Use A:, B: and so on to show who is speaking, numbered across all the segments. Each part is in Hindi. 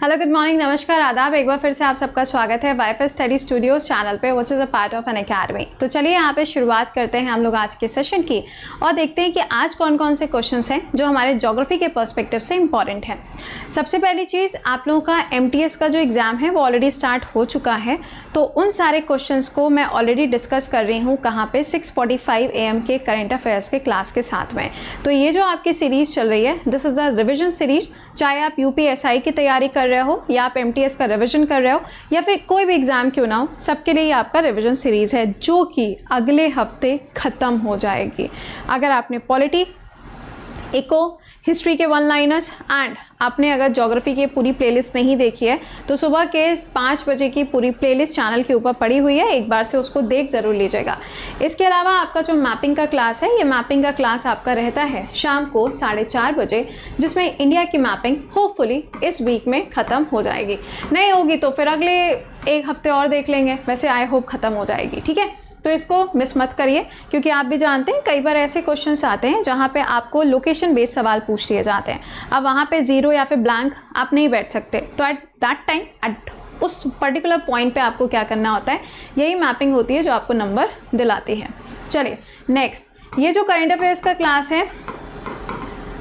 A: हेलो, गुड मॉर्निंग, नमस्कार, आदाब। एक बार फिर से आप सबका स्वागत है वाईएफएस स्टडी स्टूडियोज चैनल पे, which is a part of an academy. तो चलिए यहाँ पे शुरुआत करते हैं हम लोग आज के सेशन की और देखते हैं कि आज कौन कौन से क्वेश्चंस हैं जो हमारे ज्योग्राफी के पर्सपेक्टिव से इंपॉर्टेंट हैं। सबसे पहली चीज़, आप लोगों का एमटीएस का जो एग्ज़ाम है वो ऑलरेडी स्टार्ट हो चुका है, तो उन सारे क्वेश्चंस को मैं ऑलरेडी डिस्कस कर रही हूँ कहाँ पे 6:45 AM के करंट अफेयर्स के क्लास के साथ में। तो ये जो आपकी सीरीज़ चल रही है, this is the revision series. चाहे आप यूपीएसआई की तैयारी कर रहे हो या आप एमटीएस का रिवीजन कर रहे हो या फिर कोई भी एग्जाम क्यों ना हो, सबके लिए आपका रिवीजन सीरीज है जो कि अगले हफ्ते ख़त्म हो जाएगी। अगर आपने पॉलिटी, इको, हिस्ट्री के वन लाइनर्स एंड आपने अगर ज्योग्राफी की पूरी प्लेलिस्ट नहीं देखी है तो सुबह के 5 बजे की पूरी प्लेलिस्ट चैनल के ऊपर पड़ी हुई है, एक बार से उसको देख ज़रूर लीजिएगा। इसके अलावा आपका जो मैपिंग का क्लास है, ये मैपिंग का क्लास आपका रहता है शाम को 4:30 बजे, जिसमें इंडिया की मैपिंग होपफुली इस वीक में ख़त्म हो जाएगी। नहीं होगी तो फिर अगले एक हफ्ते और देख लेंगे, वैसे आई होप ख़त्म हो जाएगी। ठीक है, तो इसको मिस मत करिए, क्योंकि आप भी जानते हैं कई बार ऐसे क्वेश्चंस आते हैं जहाँ पे आपको लोकेशन बेस्ड सवाल पूछ लिए जाते हैं। अब वहाँ पे जीरो या फिर ब्लैंक आप नहीं बैठ सकते, तो एट दैट टाइम एट उस पर्टिकुलर पॉइंट पे आपको क्या करना होता है, यही मैपिंग होती है जो आपको नंबर दिलाती है। चलिए नेक्स्ट, ये जो करंट अफेयर्स का क्लास है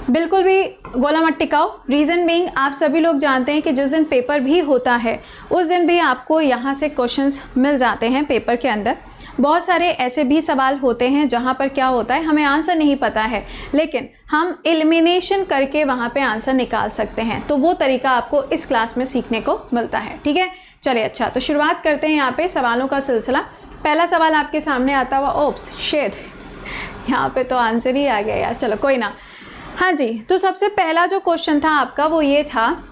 A: बिल्कुल भी गोला मत टिकाओ। रीज़न बीइंग, आप सभी लोग जानते हैं कि जिस दिन पेपर भी होता है उस दिन भी आपको यहाँ से क्वेश्चंस मिल जाते हैं पेपर के अंदर। बहुत सारे ऐसे भी सवाल होते हैं जहाँ पर क्या होता है, हमें आंसर नहीं पता है लेकिन हम एलिमिनेशन करके वहाँ पे आंसर निकाल सकते हैं, तो वो तरीका आपको इस क्लास में सीखने को मिलता है। ठीक है, चलिए अच्छा, तो शुरुआत करते हैं यहाँ पे सवालों का सिलसिला। पहला सवाल आपके सामने आता हुआ, ओप्स शेड, यहाँ पे तो आंसर ही आ गया यार, चलो कोई ना। हाँ जी, तो सबसे पहला जो क्वेश्चन था आपका वो ये था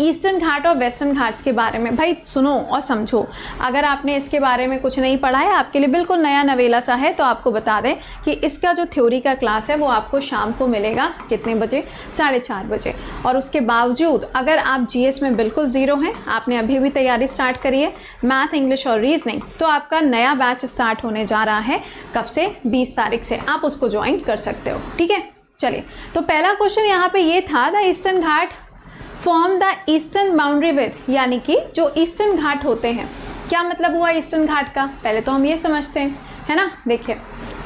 A: ईस्टर्न घाट और वेस्टर्न घाट्स के बारे में। भाई सुनो और समझो, अगर आपने इसके बारे में कुछ नहीं पढ़ा है, आपके लिए बिल्कुल नया नवेला सा है, तो आपको बता दें कि इसका जो थ्योरी का क्लास है वो आपको शाम को मिलेगा कितने बजे, 4:30 बजे। और उसके बावजूद अगर आप जीएस में बिल्कुल ज़ीरो हैं, आपने अभी भी तैयारी स्टार्ट करी है मैथ, इंग्लिश और रीजनिंग, तो आपका नया बैच स्टार्ट होने जा रहा है कब से, 20 तारीख से आप उसको ज्वाइन कर सकते हो। ठीक है, चलिए, तो पहला क्वेश्चन यहाँ पे ये था, the eastern Ghat form the eastern boundary with, यानी कि जो ईस्टर्न घाट होते हैं, क्या मतलब हुआ ईस्टर्न घाट का, पहले तो हम ये समझते हैं, है ना। देखिए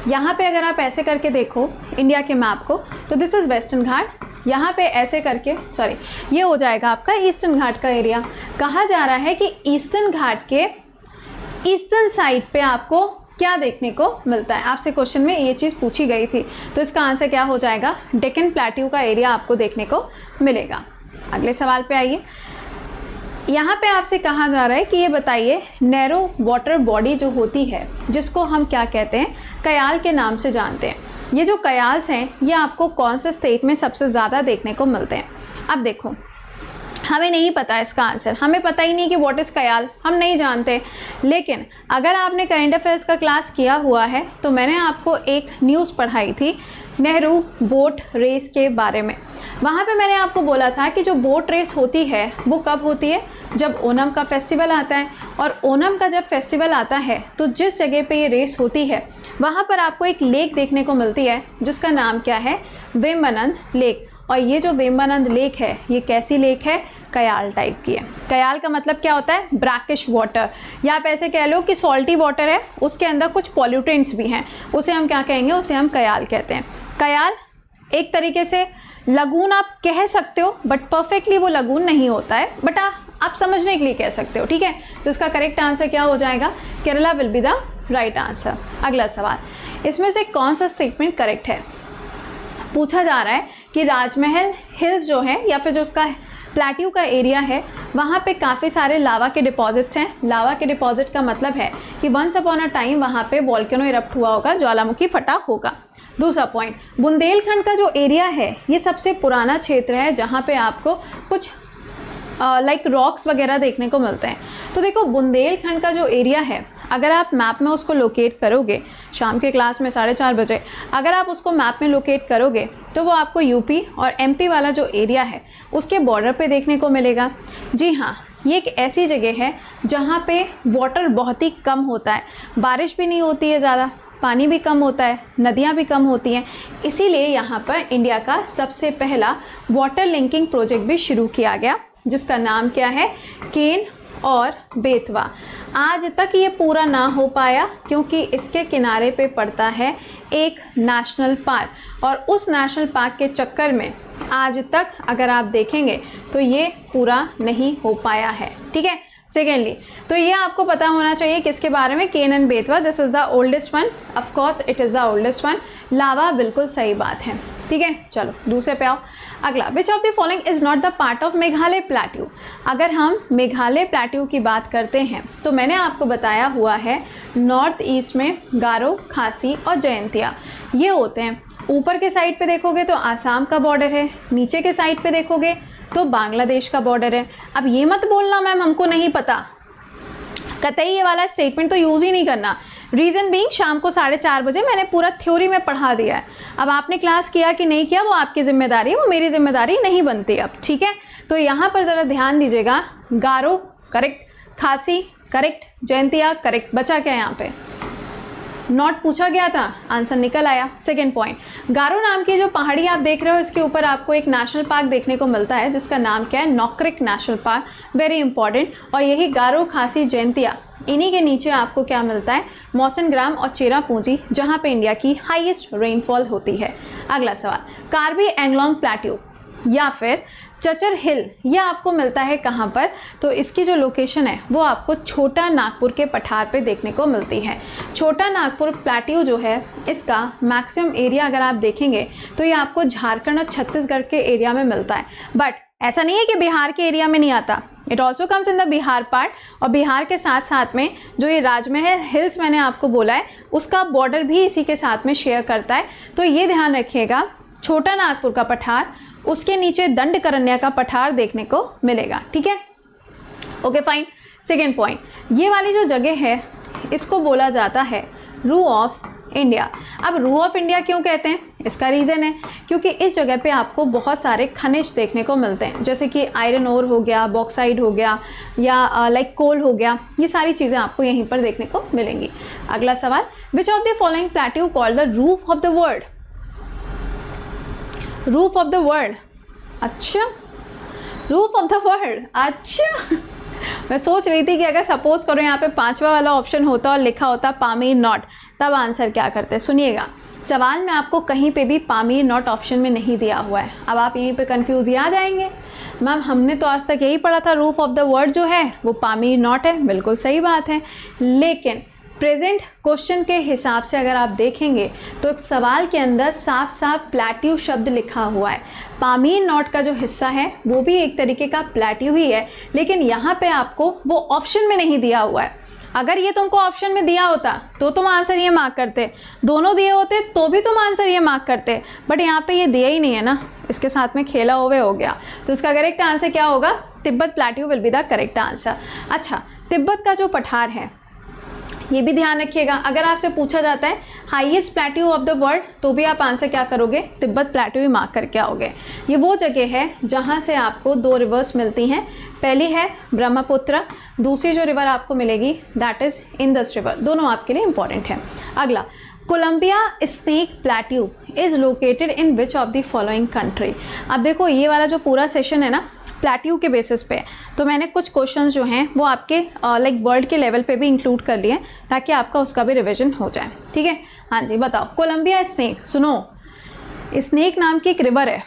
A: यहाँ पे अगर आप ऐसे करके देखो इंडिया के मैप को, तो दिस इज़ वेस्टर्न घाट, यहाँ पे ऐसे करके सॉरी ये हो जाएगा आपका ईस्टर्न घाट का एरिया। कहा जा रहा है कि ईस्टर्न घाट के ईस्टर्न साइड पे आपको क्या देखने को मिलता है, आपसे क्वेश्चन में ये चीज़ पूछी गई थी, तो इसका आंसर क्या हो जाएगा, डेक्कन प्लेट्यू का एरिया आपको देखने को मिलेगा। अगले सवाल पे आइए, यहाँ पे आपसे कहा जा रहा है कि ये बताइए नैरो वाटर बॉडी जो होती है, जिसको हम क्या कहते हैं, कयाल के नाम से जानते हैं, ये जो कयाल्स हैं ये आपको कौन से स्टेट में सबसे ज़्यादा देखने को मिलते हैं। अब देखो हमें नहीं पता इसका आंसर, हमें पता ही नहीं कि व्हाट इज़ कयाल, हम नहीं जानते, लेकिन अगर आपने करंट अफेयर्स का क्लास किया हुआ है तो मैंने आपको एक न्यूज़ पढ़ाई थी नेहरू बोट रेस के बारे में। वहाँ पे मैंने आपको बोला था कि जो बोट रेस होती है वो कब होती है, जब ओणम का फेस्टिवल आता है, और ओणम का जब फेस्टिवल आता है तो जिस जगह पे ये रेस होती है वहाँ पर आपको एक लेक देखने को मिलती है जिसका नाम क्या है, वेम्बनाड लेक। और ये जो वेम्बनाड लेक है ये कैसी लेक है, कयाल टाइप की है। कयाल का मतलब क्या होता है, ब्रैकिश वाटर, या आप ऐसे कह लो कि सॉल्टी वाटर है, उसके अंदर कुछ पॉल्यूटेंट्स भी हैं, उसे हम क्या कहेंगे, उसे हम कयाल कहते हैं। कयाल एक तरीके से लगून आप कह सकते हो, बट परफेक्टली वो लगून नहीं होता है, बट आप समझने के लिए कह सकते हो। ठीक है, तो इसका करेक्ट आंसर क्या हो जाएगा, Kerala will be the right answer. अगला सवाल, इसमें से कौन सा स्टेटमेंट करेक्ट है, पूछा जा रहा है कि राजमहल हिल्स जो है या फिर जो उसका प्लेट्यू का एरिया है, वहाँ पे काफ़ी सारे लावा के डिपॉजिट्स हैं। लावा के डिपॉजिट का मतलब है कि वंस अपॉन अ टाइम वहाँ पे वॉल्केनो इरप्ट हुआ होगा, ज्वालामुखी फटा होगा। दूसरा पॉइंट, बुंदेलखंड का जो एरिया है ये सबसे पुराना क्षेत्र है जहाँ पे आपको कुछ लाइक रॉक्स वगैरह देखने को मिलते हैं। तो देखो बुंदेलखंड का जो एरिया है, अगर आप मैप में उसको लोकेट करोगे शाम के क्लास में 4:30 बजे, अगर आप उसको मैप में लोकेट करोगे तो वो आपको यूपी और एमपी वाला जो एरिया है उसके बॉर्डर पे देखने को मिलेगा। जी हाँ, ये एक ऐसी जगह है जहाँ पे वाटर बहुत ही कम होता है, बारिश भी नहीं होती है ज़्यादा, पानी भी कम होता है, नदियाँ भी कम होती हैं, इसीलिए यहाँ पर इंडिया का सबसे पहला वाटर लिंकिंग प्रोजेक्ट भी शुरू किया गया जिसका नाम क्या है, केन और बेतवा। आज तक ये पूरा ना हो पाया क्योंकि इसके किनारे पे पड़ता है एक नेशनल पार्क, और उस नेशनल पार्क के चक्कर में आज तक अगर आप देखेंगे तो ये पूरा नहीं हो पाया है। ठीक है, सेकेंडली तो ये आपको पता होना चाहिए किसके बारे में, केन एंड Betwa. This is the oldest one, of course it is the oldest one. Lava बिल्कुल सही बात है। ठीक है, चलो दूसरे पे आओ। अगला, विच of the following is not the part of Meghalaya plateau. अगर हम मेघालय प्लेट्यू की बात करते हैं तो मैंने आपको बताया हुआ है नॉर्थ ईस्ट में गारो, खासी और जयंतिया ये होते हैं। ऊपर के साइड पे देखोगे तो आसाम का बॉर्डर है, नीचे के साइड पे देखोगे तो बांग्लादेश का बॉर्डर है। अब ये मत बोलना मैम हमको नहीं पता, कतई ये वाला स्टेटमेंट तो यूज़ ही नहीं करना। रीज़न बीइंग शाम को 4:30 बजे मैंने पूरा थ्योरी में पढ़ा दिया है। अब आपने क्लास किया कि नहीं किया वो आपकी जिम्मेदारी है, वो मेरी जिम्मेदारी नहीं बनती अब। ठीक है, तो यहाँ पर ज़रा ध्यान दीजिएगा। गारो करेक्ट, खासी करेक्ट, जयंतिया करेक्ट। बचा क्या यहाँ पे, नॉट पूछा गया था, आंसर निकल आया। सेकेंड पॉइंट, गारो नाम की जो पहाड़ी आप देख रहे हो इसके ऊपर आपको एक नेशनल पार्क देखने को मिलता है जिसका नाम क्या है, नॉकरिक नेशनल पार्क, वेरी इंपॉर्टेंट। और यही गारो, खासी, जयंतिया, इन्हीं के नीचे आपको क्या मिलता है, मौसनग्राम और चेरापूंजी, जहाँ पे इंडिया की हाईएस्ट रेनफॉल होती है। अगला सवाल, कार्बी एंगलोंग प्लेट्यू या फिर चचर हिल, यह आपको मिलता है कहाँ पर, तो इसकी जो लोकेशन है वो आपको छोटा नागपुर के पठार पे देखने को मिलती है। छोटा नागपुर प्लेट्यू जो है इसका मैक्सिमम एरिया अगर आप देखेंगे तो ये आपको झारखंड और छत्तीसगढ़ के एरिया में मिलता है। बट ऐसा नहीं है कि बिहार के एरिया में नहीं आता, it also comes in the Bihar part. और बिहार के साथ साथ में जो ये राजमहल हिल्स मैंने आपको बोला है उसका बॉर्डर भी इसी के साथ में शेयर करता है। तो ये ध्यान रखिएगा, छोटा नागपुर का पठार, उसके नीचे दंडकारण्य का पठार देखने को मिलेगा। ठीक है, ओके फाइन। सेकेंड पॉइंट, ये वाली जो जगह है इसको बोला जाता है रू ऑफ इंडिया। अब रू ऑफ इंडिया क्यों कहते हैं, इसका रीज़न है क्योंकि इस जगह पे आपको बहुत सारे खनिज देखने को मिलते हैं, जैसे कि आयरन ओर हो गया, बॉक्साइड हो गया, या लाइक कोल हो गया, ये सारी चीज़ें आपको यहीं पर देखने को मिलेंगी। अगला सवाल, which of the following plateau called the roof of the world. Roof of the world, अच्छा रूफ ऑफ द वर्ल्ड, अच्छा मैं सोच रही थी कि अगर सपोज करो यहाँ पे 5वां वाला ऑप्शन होता और लिखा होता पामीर नॉट, तब आंसर क्या करते। सुनिएगा, सवाल में आपको कहीं पे भी पामीर नॉट ऑप्शन में नहीं दिया हुआ है। अब आप यहीं पे कंफ्यूज ही आ जाएंगे, मैम हमने तो आज तक यही पढ़ा था रूफ ऑफ द वर्ल्ड जो है वो पामीर नॉट है। बिल्कुल सही बात है, लेकिन प्रेजेंट क्वेश्चन के हिसाब से अगर आप देखेंगे तो एक सवाल के अंदर साफ साफ प्लेट्यू शब्द लिखा हुआ है। पामीर नॉट का जो हिस्सा है वो भी एक तरीके का प्लेट्यू ही है, लेकिन यहाँ पे आपको वो ऑप्शन में नहीं दिया हुआ है। अगर ये तुमको ऑप्शन में दिया होता तो तुम आंसर ये मार्क करते, दोनों दिए होते तो भी तुम आंसर ये मार्क करते, बट यहाँ पे ये दिया ही नहीं है ना, इसके साथ में खेला हुए हो गया। तो इसका करेक्ट आंसर क्या होगा, Tibet plateau will be the correct answer. अच्छा, तिब्बत का जो पठार है ये भी ध्यान रखिएगा, अगर आपसे पूछा जाता है highest plateau of the world तो भी आप आंसर क्या करोगे, तिब्बत प्लेट्यू ही मार्क करके आओगे। ये वो जगह है जहाँ से आपको 2 रिवर्स मिलती हैं, पहली है ब्रह्मपुत्र, दूसरी जो रिवर आपको मिलेगी दैट इज़ इंडस रिवर। दोनों आपके लिए इंपॉर्टेंट है। अगला, Columbia Snake plateau is located in which of the following country. अब देखो ये वाला जो पूरा सेशन है ना प्लेट्यू के बेसिस पे, तो मैंने कुछ क्वेश्चंस जो हैं वो आपके लाइक वर्ल्ड के लेवल पे भी इंक्लूड कर लिए ताकि आपका उसका भी रिवीजन हो जाए। ठीक है, हाँ जी बताओ, कोलंबिया स्नेक, सुनो स्नेक नाम की एक रिवर है।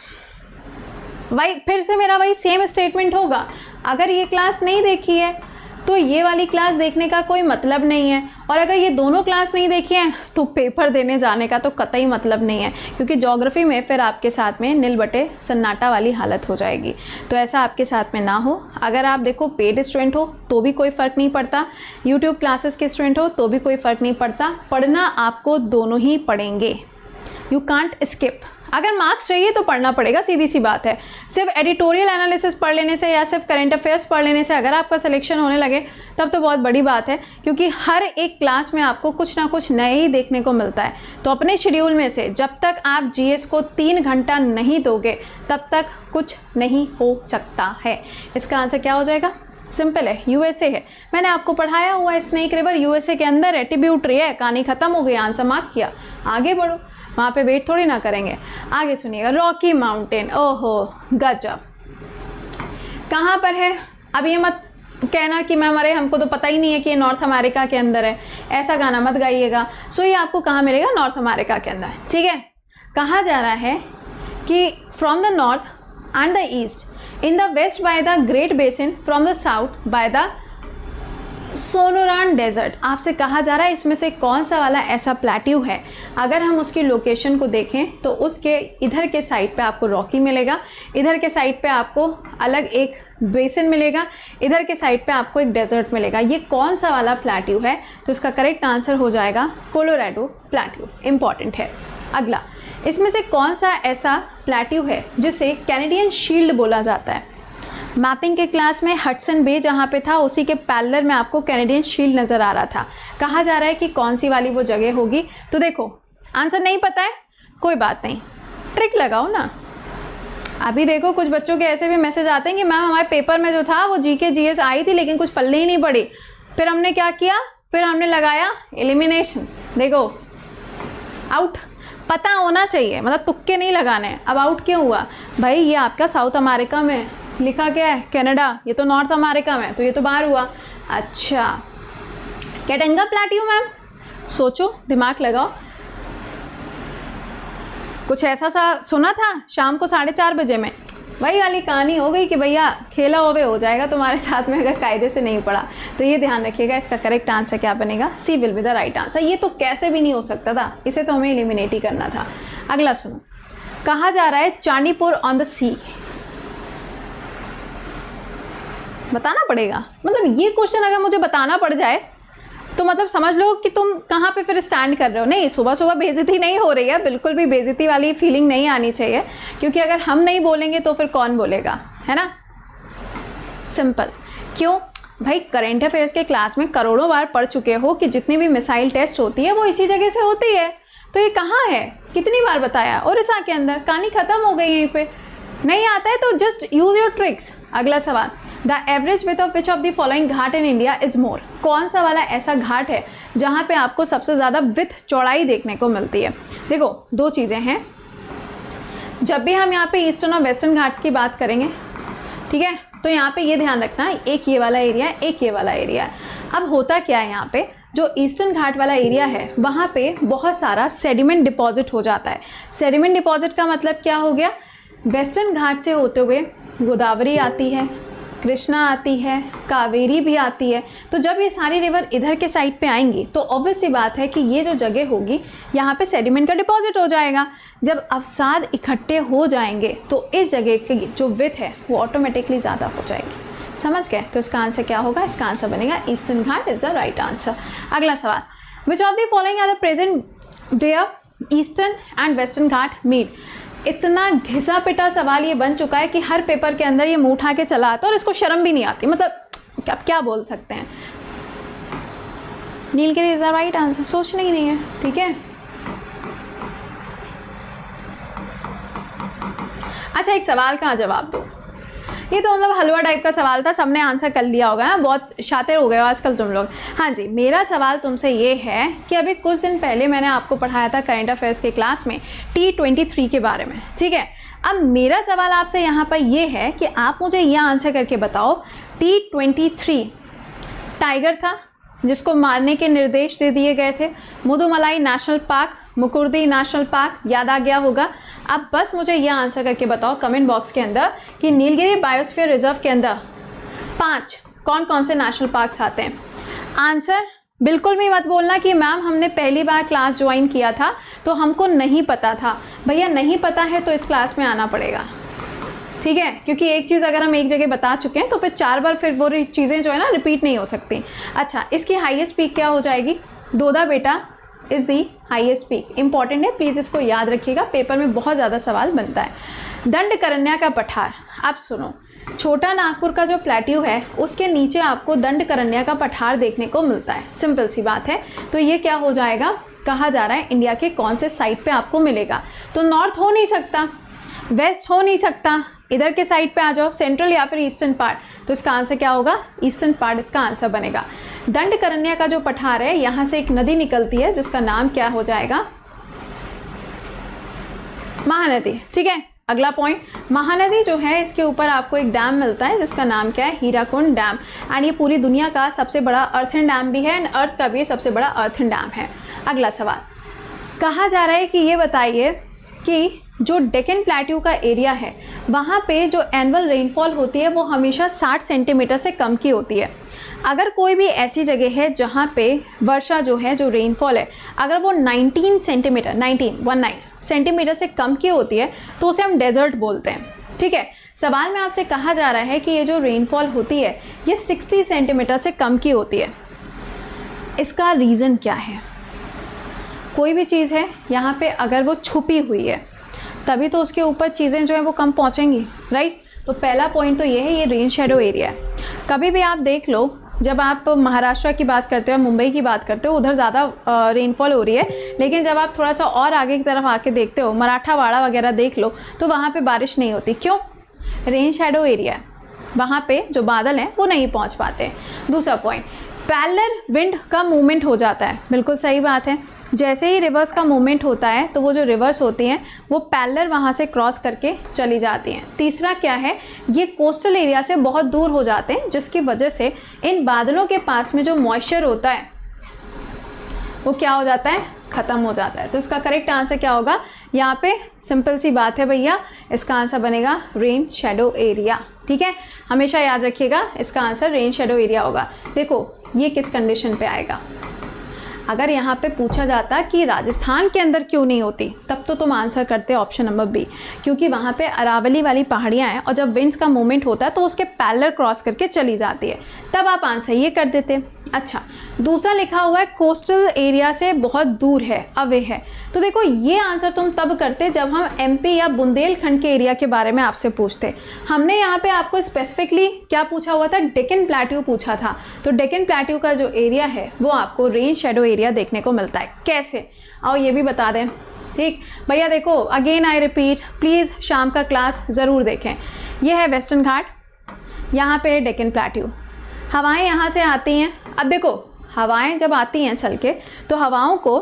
A: भाई फिर से मेरा वही सेम स्टेटमेंट होगा, अगर ये क्लास नहीं देखी है तो ये वाली क्लास देखने का कोई मतलब नहीं है, और अगर ये दोनों क्लास नहीं देखी है तो पेपर देने जाने का तो कतई मतलब नहीं है, क्योंकि ज्योग्राफी में फिर आपके साथ में नील बटे सन्नाटा वाली हालत हो जाएगी। तो ऐसा आपके साथ में ना हो। अगर आप देखो पेड स्टूडेंट हो तो भी कोई फ़र्क नहीं पड़ता, यूट्यूब क्लासेस के स्टूडेंट हो तो भी कोई फ़र्क नहीं पड़ता, पढ़ना आपको दोनों ही पड़ेंगे, यू कांट स्किप। अगर मार्क्स चाहिए तो पढ़ना पड़ेगा, सीधी सी बात है। सिर्फ एडिटोरियल एनालिसिस पढ़ लेने से या सिर्फ करंट अफेयर्स पढ़ लेने से अगर आपका सिलेक्शन होने लगे तब तो बहुत बड़ी बात है, क्योंकि हर एक क्लास में आपको कुछ ना कुछ नए ही देखने को मिलता है। तो अपने शेड्यूल में से जब तक आप जीएस को 3 घंटा नहीं दोगे तब तक कुछ नहीं हो सकता है। इसका आंसर क्या हो जाएगा, सिंपल है, यूएसए है। मैंने आपको पढ़ाया हुआ है, स्नेक रिवर यूएसए के अंदर है, ट्रिब्यूटरी है, कहानी खत्म हो गई, आंसर मार्क किया, आगे बढ़ो, वहाँ पे वेट थोड़ी ना करेंगे। आगे सुनिएगा, रॉकी माउंटेन, ओहो गजब। कहाँ पर है? अब ये मत कहना कि मैम अरे हमको तो पता ही नहीं है कि ये नॉर्थ अमेरिका के अंदर है, ऐसा गाना मत गाइएगा। सो ये आपको कहाँ मिलेगा? नॉर्थ अमेरिका के अंदर, ठीक है। कहा जा रहा है कि from the north and the east, in the west by the Great Basin, from the south by the Sonoran Desert. आपसे कहा जा रहा है इसमें से कौन सा वाला ऐसा प्लेट्यू है, अगर हम उसकी लोकेशन को देखें तो उसके इधर के साइड पे आपको रॉकी मिलेगा, इधर के साइड पे आपको अलग एक बेसिन मिलेगा, इधर के साइड पे आपको एक डेजर्ट मिलेगा। ये कौन सा वाला प्लेट्यू है? तो इसका करेक्ट आंसर हो जाएगा कोलोराडो प्लेट्यू। इंपॉर्टेंट है। अगला, इसमें से कौन सा ऐसा प्लेट्यू है जिसे कैनेडियन शील्ड बोला जाता है? मैपिंग के क्लास में हडसन बे जहाँ पे था उसी के पैरेलल में आपको कैनेडियन शील्ड नज़र आ रहा था। कहा जा रहा है कि कौन सी वाली वो जगह होगी। तो देखो आंसर नहीं पता है, कोई बात नहीं, ट्रिक लगाओ ना। अभी देखो कुछ बच्चों के ऐसे भी मैसेज आते हैं कि मैम हमारे पेपर में जो था वो जीके जीएस आई थी लेकिन कुछ पल्ले ही नहीं पड़ी। फिर हमने क्या किया? फिर हमने लगाया एलिमिनेशन। देखो आउट। पता होना चाहिए, मतलब तुक्के नहीं लगाने। अब आउट क्यों हुआ? भाई ये आपका साउथ अमेरिका में लिखा क्या है? कनाडा। ये तो नॉर्थ अमेरिका में, तो ये तो बाहर हुआ। अच्छा, कैटेंगा प्लेट्यू मैम, सोचो, दिमाग लगाओ। कुछ ऐसा सा सुना था शाम को 4:30 बजे में, वही वाली कहानी हो गई कि भैया खेला होवे हो जाएगा तुम्हारे साथ में अगर कायदे से नहीं पढ़ा। तो ये ध्यान रखिएगा, इसका करेक्ट आंसर क्या बनेगा? C will be the right answer. ये तो कैसे भी नहीं हो सकता था, इसे तो हमें एलिमिनेट ही करना था। अगला सुनो, कहा जा रहा है चांदीपुर ऑन द सी। बताना पड़ेगा, मतलब ये क्वेश्चन अगर मुझे बताना पड़ जाए तो मतलब समझ लो कि तुम कहाँ पे फिर स्टैंड कर रहे हो। नहीं, सुबह सुबह बेइज्जती नहीं हो रही है, बिल्कुल भी बेइज्जती वाली फीलिंग नहीं आनी चाहिए, क्योंकि अगर हम नहीं बोलेंगे तो फिर कौन बोलेगा, है ना। सिंपल। क्यों भाई? करंट अफेयर्स के क्लास में करोड़ों बार पढ़ चुके हो कि जितनी भी मिसाइल टेस्ट होती है वो इसी जगह से होती है। तो ये कहाँ है? कितनी बार बताया? उड़ीसा के अंदर। कहानी खत्म हो गई यहीं पे। नहीं आता है तो जस्ट यूज योर ट्रिक्स। अगला सवाल, the average width of which of the following Ghat in India is more. कौन सा वाला ऐसा घाट है जहाँ पे आपको सबसे ज़्यादा विथ चौड़ाई देखने को मिलती है? देखो दो चीज़ें हैं, जब भी हम यहाँ पे ईस्टर्न और वेस्टर्न घाट्स की बात करेंगे, ठीक है, तो यहाँ पे ये ध्यान रखना, एक ये वाला एरिया है, एक ये वाला एरिया है। अब होता क्या है, यहाँ पे जो ईस्टर्न घाट वाला एरिया है वहाँ पे बहुत सारा सेडिमेंट डिपॉजिट हो जाता है। सेडिमेंट डिपॉजिट का मतलब क्या हो गया? वेस्टर्न घाट से होते हुए गोदावरी आती है, कृष्णा आती है, कावेरी भी आती है। तो जब ये सारी रिवर इधर के साइड पे आएंगी तो ऑब्वियस सी बात है कि ये जो जगह होगी यहाँ पे सेडिमेंट का डिपॉजिट हो जाएगा। जब अवसाद इकट्ठे हो जाएंगे तो इस जगह की जो विथ है वो ऑटोमेटिकली ज़्यादा हो जाएगी। समझ गए? तो इसका आंसर क्या होगा? इसका आंसर बनेगा Eastern Ghat is the right answer. अगला सवाल, which of the following are the present where Eastern and Western Ghat meet. इतना घिसा पिटा सवाल ये बन चुका है कि हर पेपर के अंदर ये मुंह उठा के चला आता है और इसको शर्म भी नहीं आती। मतलब अब क्या बोल सकते हैं? Nilgiri is the right answer, सोचना ही नहीं है, ठीक है। अच्छा, एक सवाल का जवाब दो। ये तो मतलब हलवा टाइप का सवाल था, सबने आंसर कर लिया होगा, बहुत शातिर हो गए हो आजकल तुम लोग। हाँ जी, मेरा सवाल तुमसे ये है कि अभी कुछ दिन पहले मैंने आपको पढ़ाया था करंट अफेयर्स के क्लास में T23 के बारे में, ठीक है। अब मेरा सवाल आपसे यहाँ पर ये है कि आप मुझे यह आंसर करके बताओ, T23 टाइगर था जिसको मारने के निर्देश दे दिए गए थे। Mudumalai national park, Mukurthi national park, याद आ गया होगा। अब बस मुझे यह आंसर करके बताओ कमेंट बॉक्स के अंदर कि नीलगिरी बायोस्फीयर रिजर्व के अंदर 5 कौन कौन से नेशनल पार्क्स आते हैं। आंसर बिल्कुल भी मत बोलना कि मैम हमने पहली बार क्लास ज्वाइन किया था तो हमको नहीं पता था। भैया नहीं पता है तो इस क्लास में आना पड़ेगा, ठीक है, क्योंकि एक चीज़ अगर हम एक जगह बता चुके हैं तो फिर 4 बार फिर वो चीज़ें जो है ना रिपीट नहीं हो सकती। अच्छा, इसकी हाईएस्ट पीक क्या हो जाएगी? दोदा बेटा is the highest peak. Important है, प्लीज़ इसको याद रखिएगा, पेपर में बहुत ज़्यादा सवाल बनता है। दंडकारण्य का पठार, आप सुनो, छोटा नागपुर का जो प्लेट्यू है उसके नीचे आपको दंडकारण्य का पठार देखने को मिलता है। सिंपल सी बात है। तो ये क्या हो जाएगा? कहा जा रहा है इंडिया के कौन से साइड पे आपको मिलेगा। तो नॉर्थ हो नहीं सकता, वेस्ट हो नहीं सकता, इधर के साइड पे आ जाओ, सेंट्रल या फिर ईस्टर्न पार्ट। तो इसका आंसर क्या होगा? ईस्टर्न पार्ट इसका आंसर बनेगा। दंडकारण्य का जो पठार है, यहाँ से एक नदी निकलती है जिसका नाम क्या हो जाएगा? महानदी, ठीक है। अगला पॉइंट, महानदी जो है इसके ऊपर आपको एक डैम मिलता है जिसका नाम क्या है, हीराकुंड डैम। एंड ये पूरी दुनिया का सबसे बड़ा अर्थन डैम भी है एंड अर्थ का भी सबसे बड़ा अर्थन डैम है। अगला सवाल, कहा जा रहा है कि ये बताइए कि जो डेक्कन प्लेट्यू का एरिया है वहाँ पे जो एनुअल रेनफॉल होती है वो हमेशा 60 सेंटीमीटर से कम की होती है। अगर कोई भी ऐसी जगह है जहाँ पे वर्षा जो है, जो रेनफॉल है, अगर वो 19 सेंटीमीटर से कम की होती है तो उसे हम डेजर्ट बोलते हैं। ठीक है, सवाल में आपसे कहा जा रहा है कि ये जो रेनफॉल होती है ये 60 सेंटीमीटर से कम की होती है। इसका रीज़न क्या है? कोई भी चीज़ है यहाँ पे अगर वो छुपी हुई है तभी तो उसके ऊपर चीज़ें जो है वो कम पहुँचेंगी, राइट। तो पहला पॉइंट तो ये है, ये रेन शेडो एरिया है। कभी भी आप देख लो, जब आप महाराष्ट्र की बात करते हो, मुंबई की बात करते हो, उधर ज़्यादा रेनफॉल हो रही है, लेकिन जब आप थोड़ा सा और आगे की तरफ आके देखते हो, मराठावाड़ा वगैरह देख लो, तो वहाँ पे बारिश नहीं होती। क्यों? रेन शेडो एरिया है, वहाँ पे जो बादल हैं वो नहीं पहुँच पाते। दूसरा पॉइंट, पैरेलल विंड का मूवमेंट हो जाता है। बिल्कुल सही बात है, जैसे ही रिवर्स का मूवमेंट होता है तो वो जो रिवर्स होती हैं वो पैरेलल वहाँ से क्रॉस करके चली जाती हैं। तीसरा क्या है, ये कोस्टल एरिया से बहुत दूर हो जाते हैं जिसकी वजह से इन बादलों के पास में जो मॉइस्चर होता है वो क्या हो जाता है, ख़त्म हो जाता है। तो इसका करेक्ट आंसर क्या होगा? यहाँ पे सिंपल सी बात है भैया, इसका आंसर बनेगा रेन शेडो एरिया। ठीक है, हमेशा याद रखिएगा इसका आंसर रेन शेडो एरिया होगा। देखो ये किस कंडीशन पे आएगा, अगर यहाँ पे पूछा जाता कि राजस्थान के अंदर क्यों नहीं होती, तब तो तुम आंसर करते ऑप्शन नंबर बी, क्योंकि वहाँ पे अरावली वाली पहाड़ियाँ हैं और जब विंड्स का मूवमेंट होता है तो उसके पैरेलल क्रॉस करके चली जाती है, तब आप आंसर ये कर देते। अच्छा, दूसरा लिखा हुआ है कोस्टल एरिया से बहुत दूर है, अवे है। तो देखो ये आंसर तुम तब करते जब हम एमपी या बुंदेलखंड के एरिया के बारे में आपसे पूछते। हमने यहाँ पे आपको स्पेसिफिकली क्या पूछा हुआ था, डेक्कन प्लेट्यू पूछा था। तो डेक्कन प्लेट्यू का जो एरिया है वो आपको रेन शेडो एरिया देखने को मिलता है। कैसे, आओ ये भी बता दें। ठीक भैया, देखो अगेन आई रिपीट, प्लीज़ शाम का क्लास ज़रूर देखें। ये है वेस्टर्न घाट, यहाँ पे है डेक्कन प्लेट्यू, हवाएं यहाँ से आती हैं। अब देखो हवाएं जब आती हैं चल के, तो हवाओं को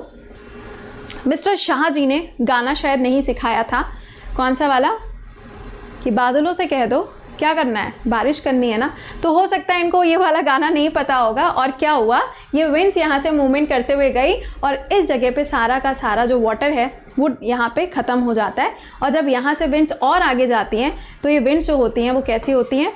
A: मिस्टर शाह जी ने गाना शायद नहीं सिखाया था, कौन सा वाला, कि बादलों से कह दो क्या करना है, बारिश करनी है ना। तो हो सकता है इनको ये वाला गाना नहीं पता होगा, और क्या हुआ, ये विंड्स यहाँ से मूवमेंट करते हुए गई और इस जगह पे सारा का सारा जो वाटर है वो यहाँ पे ख़त्म हो जाता है। और जब यहाँ से विंड्स और आगे जाती हैं तो ये विंड्स जो होती हैं वो कैसी होती हैं,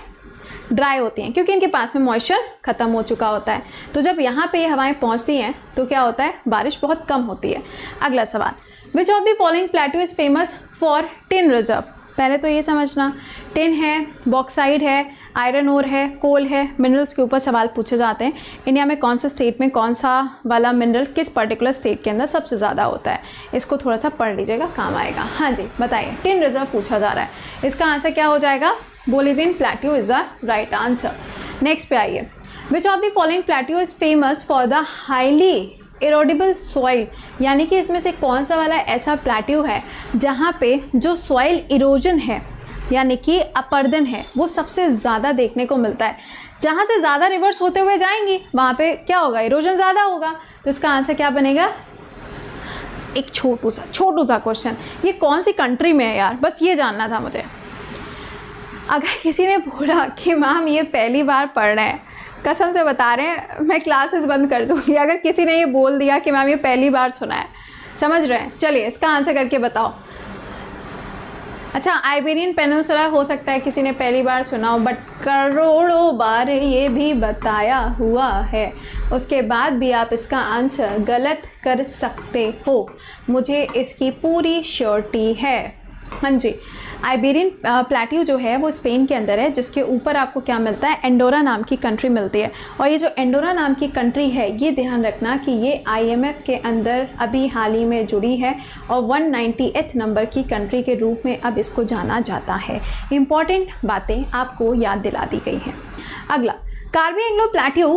A: ड्राई होती हैं, क्योंकि इनके पास में मॉइस्चर ख़त्म हो चुका होता है। तो जब यहाँ पे ये हवाएं पहुँचती हैं तो क्या होता है, बारिश बहुत कम होती है। अगला सवाल, which of the following plateau is famous for tin reserve. पहले तो ये समझना, टिन है, बॉक्साइड है, आयरन ओर है, कोल है, मिनरल्स के ऊपर सवाल पूछे जाते हैं। इंडिया में कौन सा स्टेट में कौन सा वाला मिनरल किस पर्टिकुलर स्टेट के अंदर सबसे ज़्यादा होता है, इसको थोड़ा सा पढ़ लीजिएगा, काम आएगा। हाँ जी बताइए, टिन रिजर्व पूछा जा रहा है, इसका आंसर क्या हो जाएगा, Bolivian plateau is the right answer. Next पे आइए, which of the following plateau is famous for the highly erodible soil, यानी कि इसमें से कौन सा वाला ऐसा प्लेट्यू है जहाँ पे जो सॉइल इरोजन है यानी कि अपर्दन है वो सबसे ज़्यादा देखने को मिलता है। जहाँ से ज़्यादा रिवर्स होते हुए जाएंगी वहाँ पे क्या होगा, इरोजन ज़्यादा होगा। तो इसका आंसर क्या बनेगा, एक छोटू सा क्वेश्चन, ये कौन सी कंट्री में है यार, बस ये जानना था मुझे। अगर किसी ने बोला कि मैम ये पहली बार पढ़ रहे हैं, कसम से बता रहे हैं मैं क्लासेस बंद कर दूँगी अगर किसी ने ये बोल दिया कि मैम ये पहली बार सुना है। समझ रहे हैं, चलिए इसका आंसर करके बताओ। अच्छा, आइबेरियन पेनिनसुला हो सकता है किसी ने पहली बार सुना हो, बट करोड़ों बार ये भी बताया हुआ है, उसके बाद भी आप इसका आंसर गलत कर सकते हो, मुझे इसकी पूरी श्योरिटी है। हाँ जी, आइबेरियन प्लेट्यू जो है वो स्पेन के अंदर है, जिसके ऊपर आपको क्या मिलता है, एंडोरा नाम की कंट्री मिलती है। और ये जो एंडोरा नाम की कंट्री है, ये ध्यान रखना कि ये IMF के अंदर अभी हाल ही में जुड़ी है और 198 नंबर की कंट्री के रूप में अब इसको जाना जाता है। इम्पॉर्टेंट बातें आपको याद दिला दी गई हैं। अगला, कार्बी एंग्लो प्लेट्यू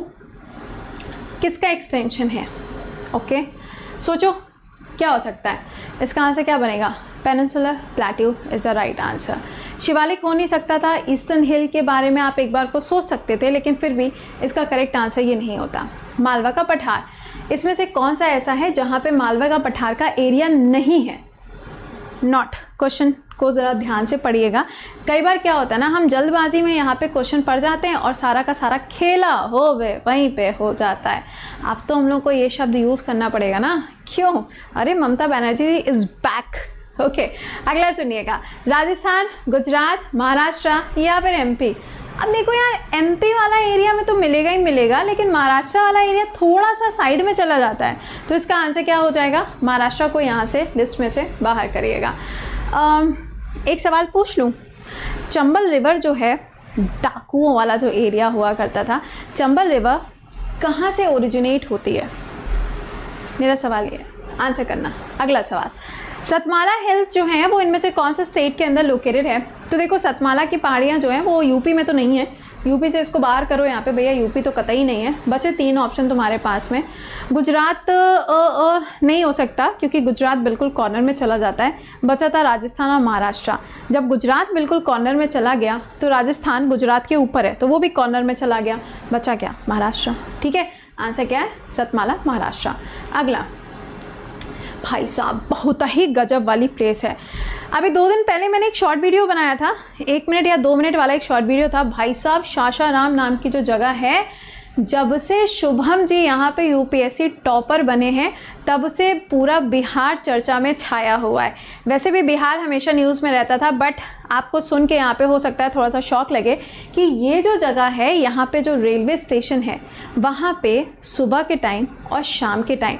A: किसका एक्सटेंशन है? ओके, सोचो क्या हो सकता है, इसका आंसर क्या बनेगा, peninsular plateau is the right answer. Shivalik हो नहीं सकता था, ईस्टर्न हिल के बारे में आप एक बार को सोच सकते थे, लेकिन फिर भी इसका करेक्ट आंसर ये नहीं होता। मालवा का पठार, इसमें से कौन सा ऐसा है जहाँ पे मालवा का पठार का एरिया नहीं है? नॉट। क्वेश्चन को ज़रा ध्यान से पढ़िएगा। कई बार क्या होता है ना, हम जल्दबाजी में यहाँ पे क्वेश्चन पढ़ जाते हैं और सारा का सारा खेला हो वे वहीं पे हो जाता है। अब तो हम लोग को ये शब्द यूज़ करना पड़ेगा ना, क्यों? अरे Mamata Banerjee is back. Okay, अगला सुनिएगा। राजस्थान, गुजरात, महाराष्ट्र या फिर एमपी। अब देखो यार, एमपी वाला एरिया में तो मिलेगा ही मिलेगा, लेकिन महाराष्ट्र वाला एरिया थोड़ा सा साइड में चला जाता है, तो इसका आंसर क्या हो जाएगा? महाराष्ट्र को यहाँ से लिस्ट में से बाहर करिएगा। एक सवाल पूछ लूँ, चंबल रिवर जो है, डाकुओं वाला जो एरिया हुआ करता था, चंबल रिवर कहाँ से ओरिजिनेट होती है? मेरा सवाल ये है, आंसर करना। अगला सवाल, सतमाला हिल्स जो हैं वो इनमें से कौन से स्टेट के अंदर लोकेटेड है? तो देखो, सतमाला की पहाड़ियाँ जो हैं वो यूपी में तो नहीं है, यूपी से इसको बाहर करो यहाँ पे भैया, यूपी तो कतई नहीं है। बचे 3 ऑप्शन तुम्हारे पास में। गुजरात नहीं हो सकता क्योंकि गुजरात बिल्कुल कॉर्नर में चला जाता है। बचा था राजस्थान और महाराष्ट्र। जब गुजरात बिल्कुल कॉर्नर में चला गया तो राजस्थान गुजरात के ऊपर है, तो वो भी कॉर्नर में चला गया। बचा क्या? महाराष्ट्र। ठीक है, आंसर क्या है? सतमाला, महाराष्ट्र। अगला, भाई साहब बहुत ही गजब वाली प्लेस है। अभी 2 दिन पहले मैंने एक शॉर्ट वीडियो बनाया था, 1 मिनट या 2 मिनट वाला एक शॉर्ट वीडियो था। भाई साहब, सासाराम नाम की जो जगह है, जब से शुभम जी यहाँ पे यूपीएससी टॉपर बने हैं तब से पूरा बिहार चर्चा में छाया हुआ है। वैसे भी बिहार हमेशा न्यूज़ में रहता था, बट आपको सुन के यहाँ पे हो सकता है थोड़ा सा शॉक लगे कि ये जो जगह है, यहाँ पे जो रेलवे स्टेशन है, वहाँ पे सुबह के टाइम और शाम के टाइम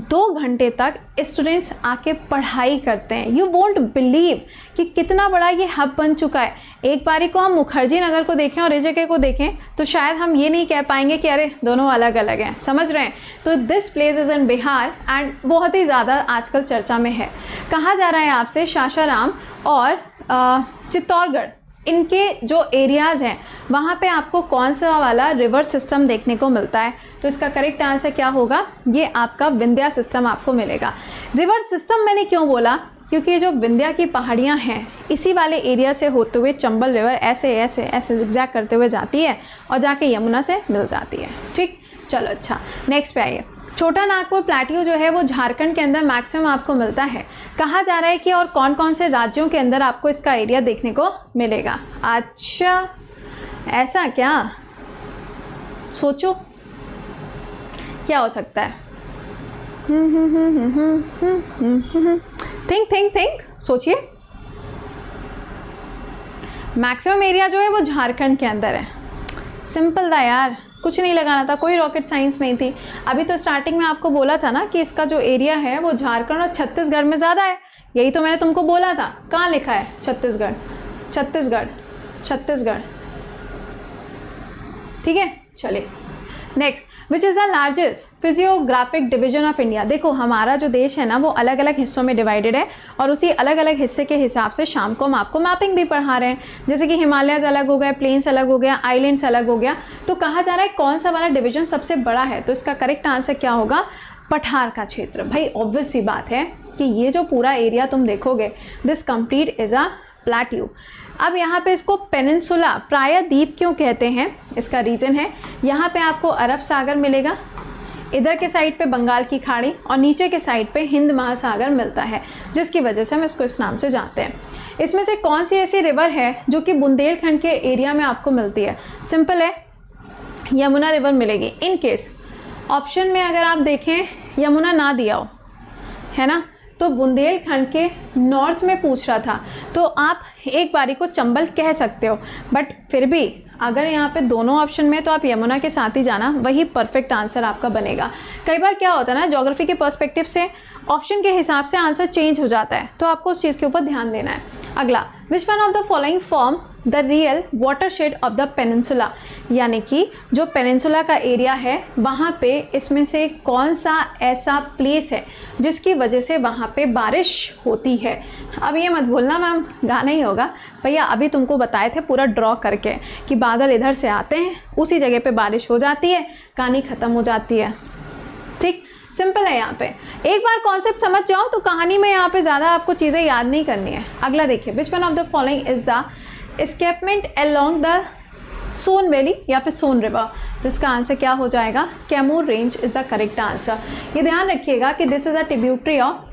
A: 2 घंटे तक स्टूडेंट्स आके पढ़ाई करते हैं। यू वोंट बिलीव कि कितना बड़ा ये हब बन चुका है। एक बारी को हम मुखर्जी नगर को देखें और जगह को देखें तो शायद हम ये नहीं कह पाएंगे कि अरे दोनों अलग अलग हैं, समझ रहे हैं? तो this place is in Bihar and बहुत ही ज़्यादा आजकल चर्चा में है। कहा जा रहा है आपसे सासाराम और चित्तौड़गढ़, इनके जो एरियाज़ हैं वहाँ पे आपको कौन सा वाला रिवर सिस्टम देखने को मिलता है? तो इसका करेक्ट आंसर क्या होगा? ये आपका विंध्या सिस्टम आपको मिलेगा। रिवर सिस्टम मैंने क्यों बोला? क्योंकि ये जो विंध्या की पहाड़ियाँ हैं, इसी वाले एरिया से होते हुए चंबल रिवर ऐसे ऐसे ऐसे ज़िगज़ैग करते हुए जाती है और जाके यमुना से मिल जाती है। ठीक, चलो अच्छा, नेक्स्ट पे आइए। छोटा नागपुर प्लेट्यू जो है वो झारखंड के अंदर मैक्सिमम आपको मिलता है। कहा जा रहा है कि और कौन कौन से राज्यों के अंदर आपको इसका एरिया देखने को मिलेगा? अच्छा, ऐसा क्या? सोचो क्या हो सकता है? थिंक सोचिए। मैक्सिमम एरिया जो है वो झारखंड के अंदर है। सिंपल था यार, कुछ नहीं लगाना था, कोई रॉकेट साइंस नहीं थी। अभी तो स्टार्टिंग में आपको बोला था ना कि इसका जो एरिया है वो झारखंड और छत्तीसगढ़ में ज़्यादा है। यही तो मैंने तुमको बोला था। कहाँ लिखा है? छत्तीसगढ़, छत्तीसगढ़, छत्तीसगढ़। ठीक है, चलिए next. Which is the largest physiographic division of India? देखो, हमारा जो देश है ना वो अलग अलग हिस्सों में डिवाइडेड है और उसी अलग अलग हिस्से के हिसाब से शाम को हम आपको मैपिंग भी पढ़ा रहे हैं। जैसे कि हिमालयज अलग हो गए, प्लेन्स अलग हो गया, आइलैंड्स अलग हो गया। तो कहा जा रहा है कौन सा वाला डिवीजन सबसे बड़ा है? तो इसका करेक्ट आंसर क्या होगा? पठार का क्षेत्र। भाई ऑब्वियस सी बात है कि ये जो पूरा एरिया तुम देखोगे, this complete is a plateau. अब यहाँ पे इसको पेनिनसुला, प्रायद्वीप क्यों कहते हैं? इसका रीज़न है, यहाँ पे आपको अरब सागर मिलेगा, इधर के साइड पे बंगाल की खाड़ी और नीचे के साइड पे हिंद महासागर मिलता है, जिसकी वजह से हम इसको इस नाम से जानते हैं। इसमें से कौन सी ऐसी रिवर है जो कि बुंदेलखंड के एरिया में आपको मिलती है? सिंपल है, यमुना रिवर मिलेगी। इन केस ऑप्शन में अगर आप देखें यमुना ना दिया हो, है ना, तो बुंदेलखंड के नॉर्थ में पूछ रहा था, तो आप एक बारी को चंबल कह सकते हो, बट फिर भी अगर यहाँ पे दोनों ऑप्शन में, तो आप यमुना के साथ ही जाना, वही परफेक्ट आंसर आपका बनेगा। कई बार क्या होता है ना, ज्योग्राफी के पर्सपेक्टिव से ऑप्शन के हिसाब से आंसर चेंज हो जाता है, तो आपको उस चीज़ के ऊपर ध्यान देना है। अगला, विच one of the following form the real watershed of the peninsula? यानी कि जो पेनिनसुला का एरिया है वहाँ पे इसमें से कौन सा ऐसा प्लेस है जिसकी वजह से वहाँ पे बारिश होती है? अब ये मत भूलना मैम, गाना ही होगा भैया। अभी तुमको बताए थे पूरा ड्रॉ करके कि बादल इधर से आते हैं, उसी जगह पे बारिश हो जाती है, कहानी ख़त्म हो जाती है। ठीक, सिंपल है। यहाँ पे एक बार कॉन्सेप्ट समझ जाओ तो कहानी में यहाँ पे ज़्यादा आपको चीज़ें याद नहीं करनी है। अगला देखिए, which one of the following is the escarpment along the Son valley या फिर सोन रिवर? तो इसका आंसर क्या हो जाएगा? Kaimur range is the correct answer. ये ध्यान रखिएगा कि this is a tributary of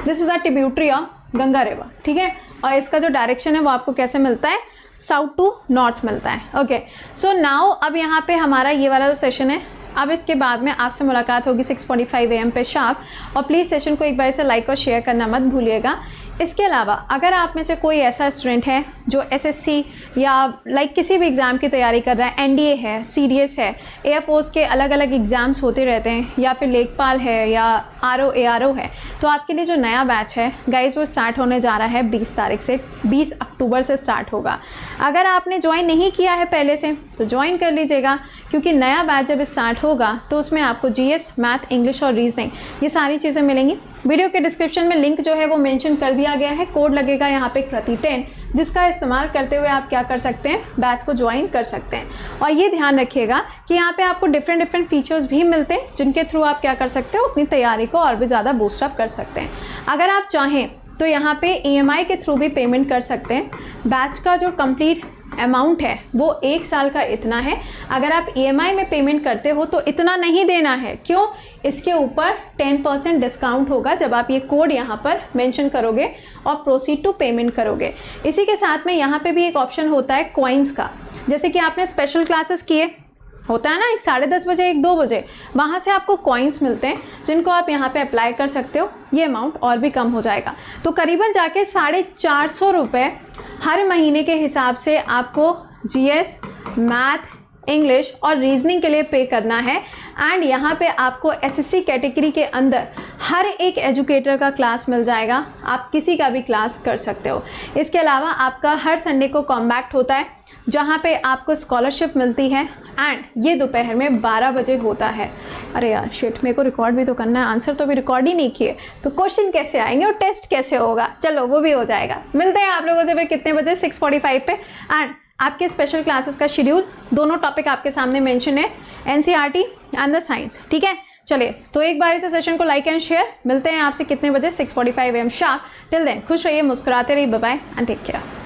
A: this is a tributary of Ganga river, ठीक है। और इसका जो डायरेक्शन है वो आपको कैसे मिलता है, साउथ टू नॉर्थ मिलता है। ओके, सो नाउ अब यहाँ पे हमारा ये वाला जो सेशन है, अब इसके बाद में आपसे मुलाकात होगी 6:45 AM पे शार्प। और प्लीज़ सेशन को एक बार से लाइक और शेयर करना मत भूलिएगा। इसके अलावा अगर आप में से कोई ऐसा स्टूडेंट है जो एसएससी या लाइक किसी भी एग्ज़ाम की तैयारी कर रहा है, एनडीए है, सीडीएस है, एयरफोर्स के अलग अलग एग्ज़ाम्स होते रहते हैं, या फिर लेखपाल है या आरओ एआरओ है, तो आपके लिए जो नया बैच है गाइस वो स्टार्ट होने जा रहा है 20 तारीख से, 20 अक्टूबर से स्टार्ट होगा। अगर आपने ज्वाइन नहीं किया है पहले से तो ज्वाइन कर लीजिएगा, क्योंकि नया बैच जब स्टार्ट होगा तो उसमें आपको जीएस, मैथ, इंग्लिश और रीजनिंग ये सारी चीज़ें मिलेंगी। वीडियो के डिस्क्रिप्शन में लिंक जो है वो मेंशन कर दिया गया है, कोड लगेगा यहाँ पे Krati10, जिसका इस्तेमाल करते हुए आप क्या कर सकते हैं, बैच को ज्वाइन कर सकते हैं। और ये ध्यान रखिएगा कि यहाँ पे आपको डिफरेंट फीचर्स भी मिलते हैं, जिनके थ्रू आप क्या कर सकते हो, अपनी तैयारी को और भी ज़्यादा बूस्ट अप कर सकते हैं। अगर आप चाहें तो यहाँ पे EMI के थ्रू भी पेमेंट कर सकते हैं। बैच का जो कंप्लीट अमाउंट है वो 1 साल का इतना है। अगर आप EMI में पेमेंट करते हो तो इतना नहीं देना है, क्यों, इसके ऊपर 10% डिस्काउंट होगा जब आप ये कोड यहाँ पर मेंशन करोगे और प्रोसीड टू पेमेंट करोगे। इसी के साथ में यहाँ पे भी एक ऑप्शन होता है कॉइन्स का, जैसे कि आपने स्पेशल क्लासेस किए होता है ना, 10:30 बजे, 1-2 बजे, वहाँ से आपको कॉइन्स मिलते हैं जिनको आप यहाँ पे अप्लाई कर सकते हो। ये अमाउंट और भी कम हो जाएगा, तो करीबन जाके 450 रुपये हर महीने के हिसाब से आपको जीएस, मैथ, इंग्लिश और रीजनिंग के लिए पे करना है। एंड यहाँ पे आपको एसएससी कैटेगरी के अंदर हर एक एजुकेटर का क्लास मिल जाएगा, आप किसी का भी क्लास कर सकते हो। इसके अलावा आपका हर संडे को कॉम्बैक्ट होता है, जहाँ पे आपको स्कॉलरशिप मिलती है, एंड ये दोपहर में 12 बजे होता है। अरे यार शिट, मेरे को रिकॉर्ड भी तो करना है, आंसर तो भी रिकॉर्ड ही नहीं किए, तो क्वेश्चन कैसे आएंगे और टेस्ट कैसे होगा, चलो वो भी हो जाएगा। मिलते हैं आप लोगों से फिर कितने बजे, 6:45 पे। एंड आपके स्पेशल क्लासेस का शेड्यूल, दोनों टॉपिक आपके सामने मेंशन है, एनसीईआरटी एंड द साइंस, ठीक है। चलिए, तो एक बार इस सेशन को लाइक एंड शेयर। मिलते हैं आपसे कितने बजे, 6:45 AM शार्प। टिल देन खुश रहिए, मुस्कुराते रहिए, bye bye and take care.